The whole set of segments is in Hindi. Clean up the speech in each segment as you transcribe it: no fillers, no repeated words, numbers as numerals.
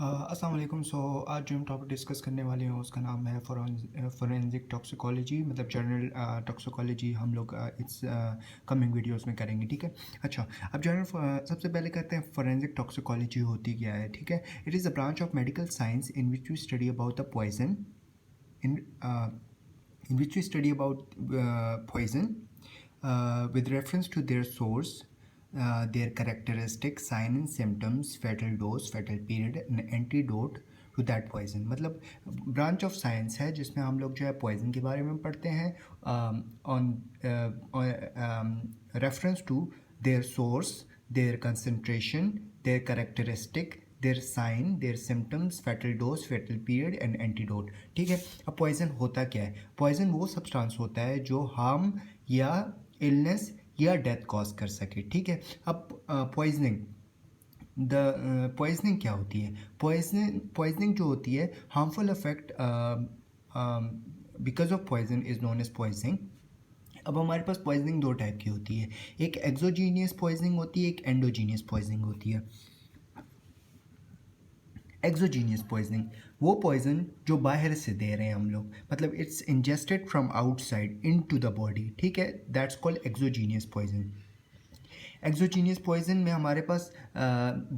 अस्सलाम वालेकुम। आज जो हम टॉपिक डिस्कस करने वाले हैं उसका नाम है फोरेंसिक टॉक्सिकोलॉजी, मतलब जनरल टॉक्सिकोलॉजी हम लोग इस कमिंग वीडियोस में करेंगे। ठीक है। अच्छा, अब सबसे पहले कहते हैं फोरेंसिक टॉक्सिकोलॉजी होती क्या है। ठीक है। It is a branch of medical science in which we study about the poison in in which we study about poison with reference to their source, their characteristics, sign and symptoms, fatal dose, fatal period, and antidote to that poison। मतलब ब्रांच ऑफ साइंस है जिसमें हम लोग जो है पॉइजन के बारे में पढ़ते हैं on reference to their source, their concentration, their characteristic, their sign, their symptoms, fatal dose, fatal period and antidote। ठीक है। अब पॉइजन होता क्या है? पॉइजन वो सब्सटेंस होता है जो हार्म या इलनेस या डेथ कॉज कर सके। ठीक है। अब पॉइजनिंग क्या होती है? पॉइजनिंग जो होती है, harmful effect because of poison is known as poisoning. अब हमारे पास पॉइजनिंग दो टाइप की होती है, एक एक्सोजीनियस पॉइजनिंग होती है, एक एंडोजीनियस पॉइजनिंग होती है। एक्सोजीनियस पॉइजनिंग वो पॉइजन जो बाहर से दे रहे हैं हम लोग, मतलब it's ingested from outside into the body. ठीक है, that's called exogenous poison. Exogenous poison में हमारे पास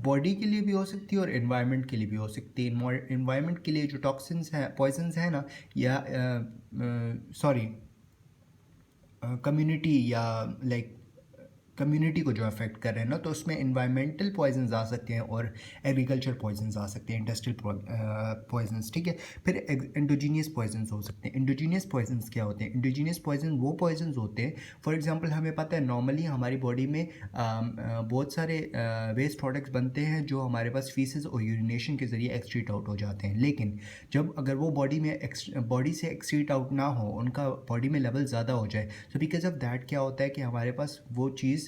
बॉडी के लिए भी हो सकती है और एनवायरनमेंट के लिए भी हो सकती है। एनवायरनमेंट के लिए जो टॉक्सिन्स हैं, पॉइजन्स हैं ना, या सॉरी कम्युनिटी या लाइक कम्युनिटी को जो अफेक्ट कर रहे हैं ना, तो उसमें इन्वायरमेंटल पॉइजन्स आ सकते हैं और एग्रीकल्चर पॉइजन्स आ सकते हैं, इंडस्ट्रियल पॉइजन्स। ठीक है। फिर एंडोजीनियस पॉइजन्स हो सकते हैं। एंडोजीनियस पॉइजन्स क्या होते हैं? एंडोजीनियस पॉइजन वो पॉइजन्स होते हैं, फॉर एग्जांपल हमें पता है नॉर्मली हमारी बॉडी में बहुत सारे वेस्ट प्रोडक्ट्स बनते हैं जो हमारे पास फीसेस और यूरिनेशन के ज़रिए एक्सक्रीट आउट हो जाते हैं। लेकिन जब अगर वो बॉडी से एक्सक्रीट आउट ना हो, उनका बॉडी में लेवल ज़्यादा हो जाए, तो बिकॉज ऑफ दैट क्या होता है कि हमारे पास वो चीज़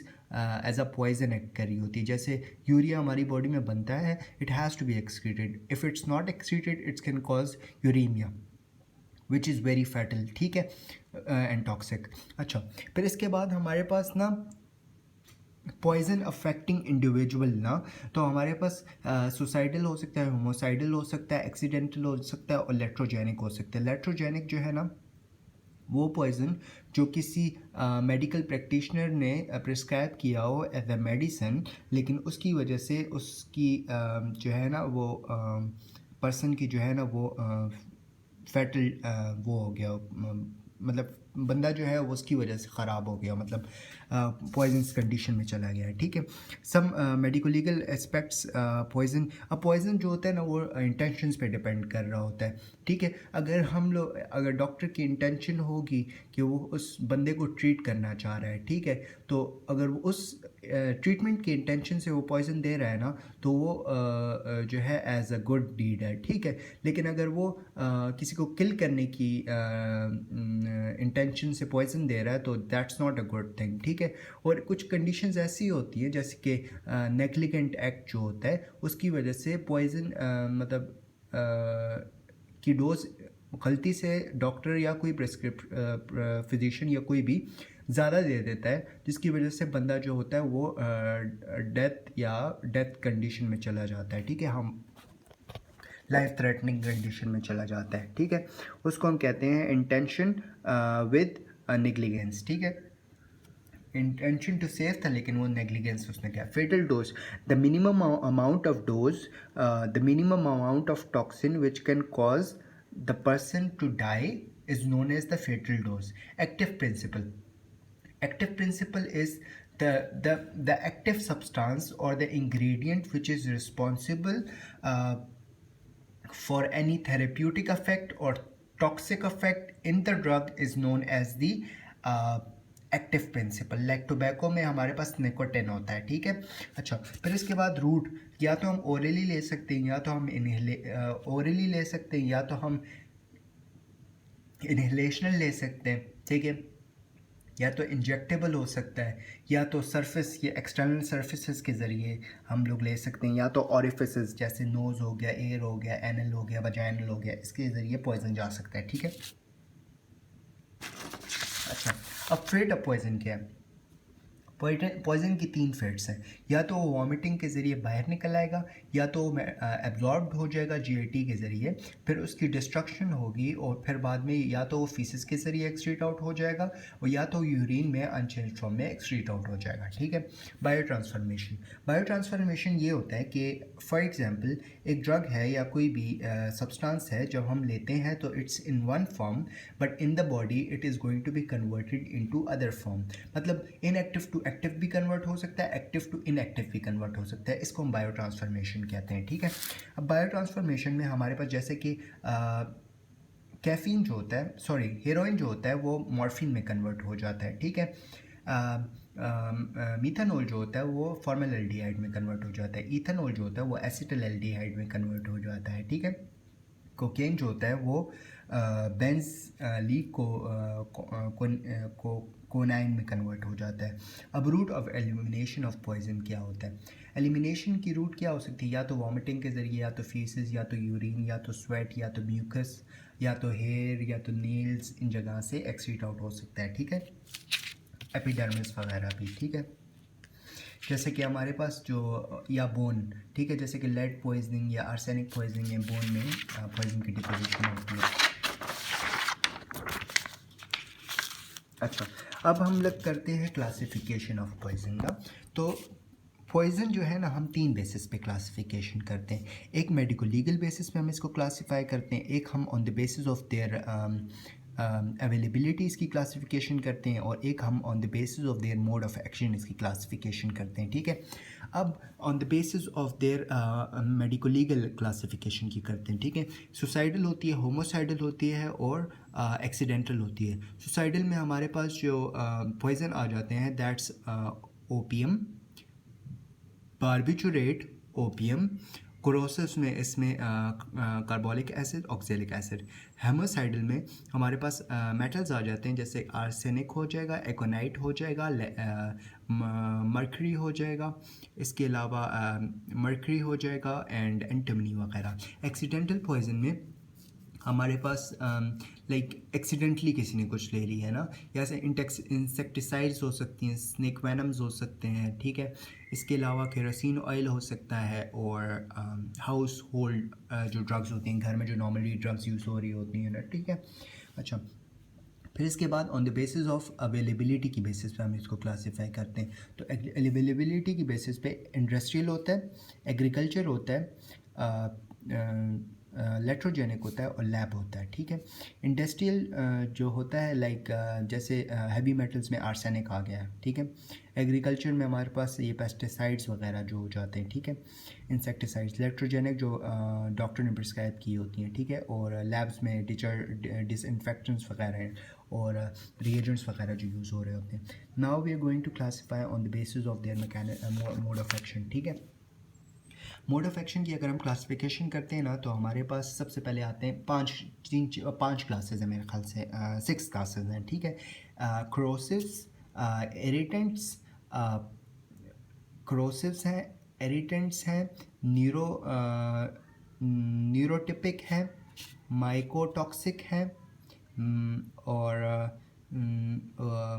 एज अ पॉइजन एक्ट कर रही होती है। जैसे यूरिया हमारी बॉडी में बनता है, it has to be excreted. If it's not excreted it's can cause uraemia which is very fatal. ठीक है, एंड टॉक्सिक। अच्छा, फिर इसके बाद हमारे पास ना पॉइजन अफेक्टिंग इंडिविजुअल ना, तो हमारे पास सुसाइडल हो सकता है, होमोसाइडल हो सकता है, एक्सीडेंटल हो सकता है और लेट्रोजेनिक हो सकता है। लेट्रोजेनिक जो है ना, वो पॉइज़न जो किसी मेडिकल प्रैक्टिशनर ने प्रिस्क्राइब किया हो एज अ मेडिसिन, लेकिन उसकी वजह से उसकी जो है ना वो पर्सन की जो है ना वो फैटल वो हो गया, मतलब बंदा जो है वो उसकी वजह से ख़राब हो गया, मतलब पॉइजनस कंडीशन में चला गया है। ठीक है। सम मेडिको लीगल एस्पेक्ट्स पॉइजन। अब पॉइजन जो होता है ना वो इंटेंशंस पे डिपेंड कर रहा होता है। ठीक है। अगर डॉक्टर की इंटेंशन होगी कि वो उस बंदे को ट्रीट करना चाह रहा है, ठीक है, तो अगर वो उस ट्रीटमेंट की इंटेंशन से वो पॉइजन दे रहा है ना, तो वो जो है एज अ गुड डीड है। ठीक है। लेकिन अगर वो किसी को किल करने की इंटेंशन से पॉइजन दे रहा है तो that's not a good thing. ठीक है। और कुछ कंडीशंस ऐसी होती है जैसे कि नेग्लिजेंट एक्ट जो होता है उसकी वजह से पॉइजन की डोज गलती से डॉक्टर या कोई फिजिशियन या कोई भी ज़्यादा दे देता है, जिसकी वजह से बंदा जो होता है वो डेथ कंडीशन में चला जाता है। ठीक है, हम लाइफ थ्रेटनिंग कंडीशन में चला जाता है। ठीक है, उसको हम कहते हैं इंटेंशन विद नेग्लिजेंस। ठीक है, इंटेंशन टू सेव था लेकिन वो नेग्लिजेंस उसने किया। Fatal dose, the minimum amount of dose, the minimum amount of toxin which can cause the person to die is known as the fatal dose. Active principle. Active principle is the active substance or the ingredient which is responsible for any therapeutic effect or toxic effect in the drug is known as the active principal. Like tobacco में हमारे पास निकोटिन होता है। ठीक है। अच्छा, फिर इसके बाद रूट, या तो हम ओरली ले सकते हैं या तो हम ओरली ले सकते हैं या तो हम इनहेलेशनल ले सकते हैं। ठीक है, या तो इंजेक्टेबल हो सकता है या तो सरफेस या एक्सटर्नल सर्फेसिस के ज़रिए हम लोग ले सकते हैं, या तो ऑरिफिसेस जैसे नोज़ हो गया, एयर हो गया, एनल हो गया, वजाइनल हो गया, इसके ज़रिए पॉइजन जा सकता है। ठीक है। अच्छा, अब फेट ऑफ पॉइजन क्या है? पॉइजन की 3 फेट्स हैं, या तो वो वॉमिटिंग के ज़रिए बाहर निकल आएगा, या तो एब्जॉर्ब्ड हो जाएगा जीआईटी के ज़रिए, फिर उसकी डिस्ट्रक्शन होगी और फिर बाद में या तो वो फीसिस के ज़रिए एक्सक्रीट आउट हो जाएगा और या तो यूरिन में अनचेंज फॉर्म में एक्सक्रीट आउट हो जाएगा, ठीक है। बायो ट्रांसफॉर्मेशन ये होता है कि फॉर एग्जांपल एक ड्रग है या कोई भी सब्सटेंस है, जब हम लेते हैं तो it's in one form, but in the body it is going to be converted into other form. मतलब इनएक्टिव टू एक्टिव भी कन्वर्ट हो सकता है, एक्टिव टू इनएक्टिव भी कन्वर्ट हो सकता है, इसको हम बायो ट्रांसफॉर्मेशन कहते हैं, ठीक है। अब बायो ट्रांसफॉर्मेशन में हमारे पास जैसे कि कैफीन जो होता है, सॉरी हेरोइन जो होता है वो मॉर्फिन में कन्वर्ट हो जाता है, ठीक है। मीथानोल जो होता है वो फॉर्मल्डिहाइड में कन्वर्ट हो जाता है, इथेनॉल जो होता है वो एसिटिल्डिहाइड में कन्वर्ट हो जाता है, ठीक है। कोकेन जो होता है वो बेंजीन कोनाइन में कन्वर्ट हो जाता है। अब route of elimination of poison क्या होता है? एलिमिनेशन की रूट क्या हो सकती है? या तो वॉमिटिंग के ज़रिए, या तो फीसिस, या तो यूरिन, या तो स्वेट, या तो म्यूकस, या तो हेयर, या तो नील्स, इन जगह से एक्सक्रीट आउट हो सकता है, ठीक है। एपिडर्मिस वगैरह भी, ठीक है। जैसे कि हमारे पास जो या बोन, ठीक है, जैसे कि लेड पॉइजनिंग या आर्सेनिक पॉइजनिंग या बोन में पॉइजन की डिपोजिशन होती है। अच्छा, अब हम लोग करते हैं क्लासिफिकेशन ऑफ पॉइजन का। तो पॉइजन जो है ना, हम 3 बेसिस पे क्लासिफिकेशन करते हैं। एक मेडिको लीगल बेसिस पे हम इसको क्लासीफाई करते हैं, एक हम on the basis of there availability इसकी क्लासिफिकेशन करते हैं, और एक हम on the basis of their mode of action इसकी क्लासिफिकेशन करते हैं, ठीक है। अब on the basis of there medico legal classification की करते हैं, ठीक है। सुसाइडल होती है, होमोसाइडल होती है और एक्सीडेंटल होती है। सुसाइडल में हमारे पास जो पॉइजन आ जाते हैं, दैट्स ओपियम, बारबिचुरेट, ओपियम, क्रोसिस में इसमें कार्बोलिक एसिड, ऑक्जेलिक एसिड। हेमोसाइडल में हमारे पास मेटल्स आ जाते हैं, जैसे आर्सेनिक हो जाएगा, एकोनाइट हो जाएगा, मर्करी हो जाएगा, इसके अलावा मर्करी हो जाएगा एंड एंटिमनी वगैरह। एक्सीडेंटल पॉइजन में हमारे पास लाइक एक्सीडेंटली किसी ने कुछ ले ली है ना, जैसे इंसेक्टिसाइड्स हो सकती हैं, स्नेक वेनम्स हो सकते हैं, ठीक है। इसके अलावा केरोसिन ऑयल हो सकता है, और हाउस होल्ड जो ड्रग्स होती हैं, घर में जो नॉर्मली ड्रग्स यूज़ हो रही होती हैं ना, ठीक है। अच्छा, फिर इसके बाद on the basis of availability की बेसिस पे हम इसको क्लासीफाई करते हैं। तो अवेलेबिलिटी की बेसिस पे इंडस्ट्रियल होता है, एग्रीकल्चर होता है, इलेक्ट्रोजेनिक होता है और लैब होता है, ठीक है। इंडस्ट्रियल जो होता है लाइक जैसे हैवी मेटल्स में आर्सेनिक आ गया है, ठीक है। एग्रीकल्चर में हमारे पास ये पेस्टिसाइड्स वगैरह जो हो जाते हैं, ठीक है। इंसेक्टिसाइड्स, इलेक्ट्रोजेनिक जो डॉक्टर ने प्रिस्क्राइब की होती हैं, ठीक है। और लैब्स में डिसइंफेक्टेंट्स वगैरह हैं और रिएजेंट्स वगैरह जो यूज़ हो रहे होते हैं। Now we are going to classify on the basis of their mode of action, ठीक है। मोड ऑफ एक्शन की अगर हम क्लासिफिकेशन करते हैं ना, तो हमारे पास सबसे पहले आते हैं 5 क्लासेस हैं, मेरे ख्याल से 6 क्लासेस हैं, ठीक है। क्रोसिव्स, इरिटेंट्स, क्रोसिव्स हैं, इरिटेंट्स हैं, न्यूरोटिपिक हैं, माइकोटॉक्सिक हैं, और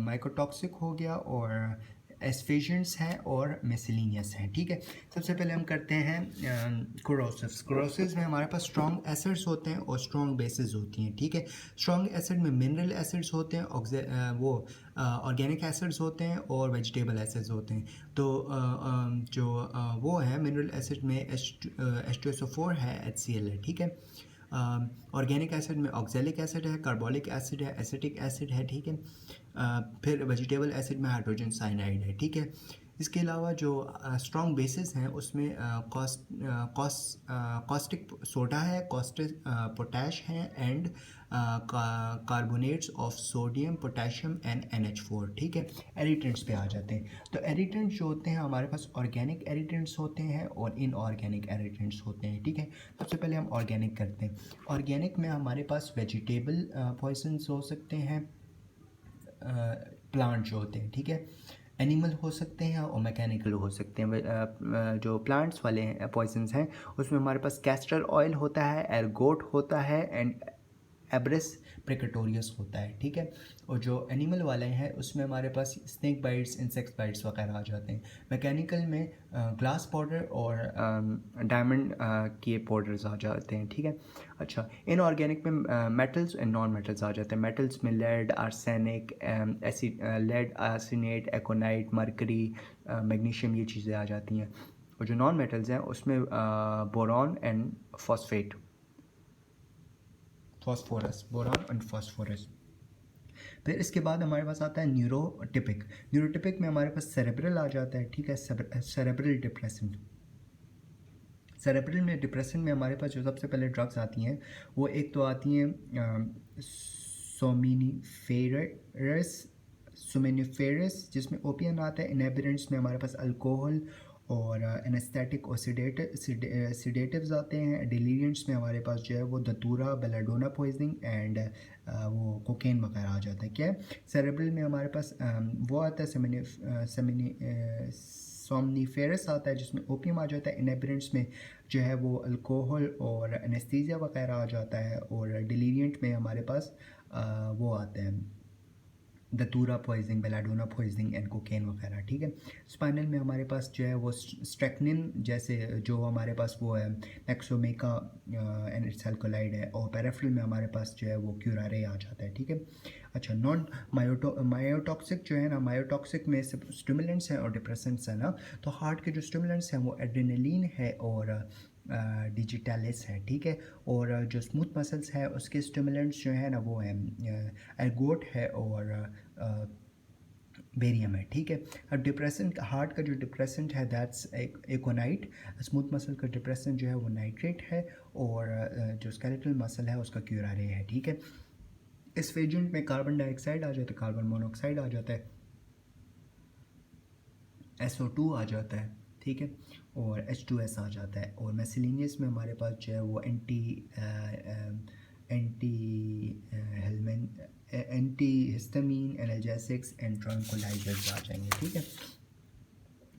माइकोटॉक्सिक हो गया, और एस्फेजेंट्स हैं और मिसलिनियस हैं, ठीक है। सबसे पहले हम करते हैं क्रोसिव्स। क्रोसिव्स में हमारे पास स्ट्रॉन्ग एसिड्स होते हैं और स्ट्रॉन्ग बेसिस होती हैं, ठीक है। स्ट्रॉन्ग एसिड में मिनरल एसिड्स होते हैं, वो ऑर्गेनिक एसिड्स होते हैं और वेजिटेबल एसिड्स होते हैं। तो वो है मिनरल एसिड में H2SO4 है, HCl है, ठीक है। ऑर्गेनिक एसिड में ऑक्जेलिक एसिड है, कार्बोलिक एसिड है, एसिटिक एसिड है, ठीक है। फिर वेजिटेबल एसिड में हाइड्रोजन साइनाइड है, ठीक है। इसके अलावा जो स्ट्रॉन्ग बेसिस हैं उसमें कॉस्टिक सोडा है, कॉस्टिक पोटैश है, and carbonates of sodium, potassium and NH4, ठीक है। एरिटेंट्स पे आ जाते हैं। तो एरिटेंट्स जो होते हैं हमारे पास ऑर्गेनिक एरिटेंट्स होते हैं और इनऑर्गेनिक एरिटेंट्स होते हैं, ठीक है। सबसे पहले हम ऑर्गेनिक करते हैं। ऑर्गेनिक में हमारे पास वेजिटेबल पॉइजन्स हो सकते हैं, प्लांट जो होते हैं, ठीक है। एनिमल हो सकते हैं और मैकेनिकल हो सकते हैं। जो प्लांट्स वाले पॉइजन्स हैं उसमें हमारे पास कैस्टर ऑयल होता है, एरगोट होता है, एंड एब्रस प्रिकटोरियस होता है, ठीक है। और जो एनिमल वाले हैं उसमें हमारे पास स्नेक बाइट्स, इंसेक्ट बाइट्स वगैरह आ जाते हैं। मैकेनिकल में ग्लास पाउडर और डायमंड के पाउडर्स आ जाते हैं, ठीक है। अच्छा, इनऑर्गेनिक में मेटल्स एंड नॉन मेटल्स आ जाते हैं। मेटल्स में lead, arsenic, acid, lead, arsenate, aconite, mercury, magnesium, ये चीज़ें आ जाती हैं। और जो नॉन मेटल्स हैं उसमें boron and phosphate, phosphorus, boron and phosphorus. फिर इसके बाद हमारे पास आता है न्यूरोटिपिक। न्यूरोटिपिक में हमारे पास सेरेब्रल आ जाता है, ठीक है। सेरेब्रल डिप्रेशन, सेरेब्रल में डिप्रेशन में हमारे पास जो सबसे पहले ड्रग्स आती हैं वो एक तो आती हैं सोमेनिफेरस जिसमें ओपियम आता है। इनहेबिटेंट्स में हमारे पास अल्कोहल और एनेस्थेटिक और सिडेटिव्स आते हैं। डिलीरियंट्स में हमारे पास जो है वो दतूरा, बेलाडोना पॉइजनिंग एंड वो कोकेन वगैरह आ जाता है। क्या है, सेरेब्रल में हमारे पास वो आता है सोमनीफेरस आता है जिसमें ओपियम आ जाता है। इनहेबिटेंट्स में जो है वो अल्कोहल और एनेस्थीसिया वगैरह आ जाता है। और डिलीरियंट में हमारे पास वो आते हैं दतूरा poisoning, belladonna poisoning and cocaine वगैरह, ठीक है। स्पाइनल में हमारे पास जो है वो स्ट्रेक्निन जैसे जो हमारे पास वो है नेक्सोमेका एंड इट्स अल्कोलाइड है। और पेरिफेरल में हमारे पास जो है वो क्यूरारे आ जाता है, ठीक है। अच्छा, नॉन मायोटॉक्सिक जो है ना, मायोटॉक्सिक में सिर्फ स्टिमुलेंट्स हैं और डिप्रेसेंट्स हैं ना। तो हार्ट के जो स्टिमुलेंट्स हैं वो एड्रेनलिन है और डिजिटलिस है, ठीक है। और जो स्मूथ मसल्स है उसके स्टिमुलेंट्स जो है ना वो है एर्गोट है और बेरियम है, ठीक है। अब डिप्रेसेंट, हार्ट का जो डिप्रेसेंट है दैट्स एकोनाइट। स्मूथ मसल का डिप्रेसेंट जो है वो नाइट्रेट है। और जो स्केलेटल मसल है उसका क्यूरारे है, ठीक है। इस फेजेंट में कार्बन डाइऑक्साइड आ जाता है, कार्बन मोनोऑक्साइड आ जाता है, SO2 आ जाता है, ठीक है। और H2S आ जाता है। और मेसिलिनियस में हमारे पास जो है वो एंटी हिस्टामीन, एनाल्जेसिक्स एंड ट्रंकुलाइजर्स आ जाएंगे, ठीक है।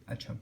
अच्छा,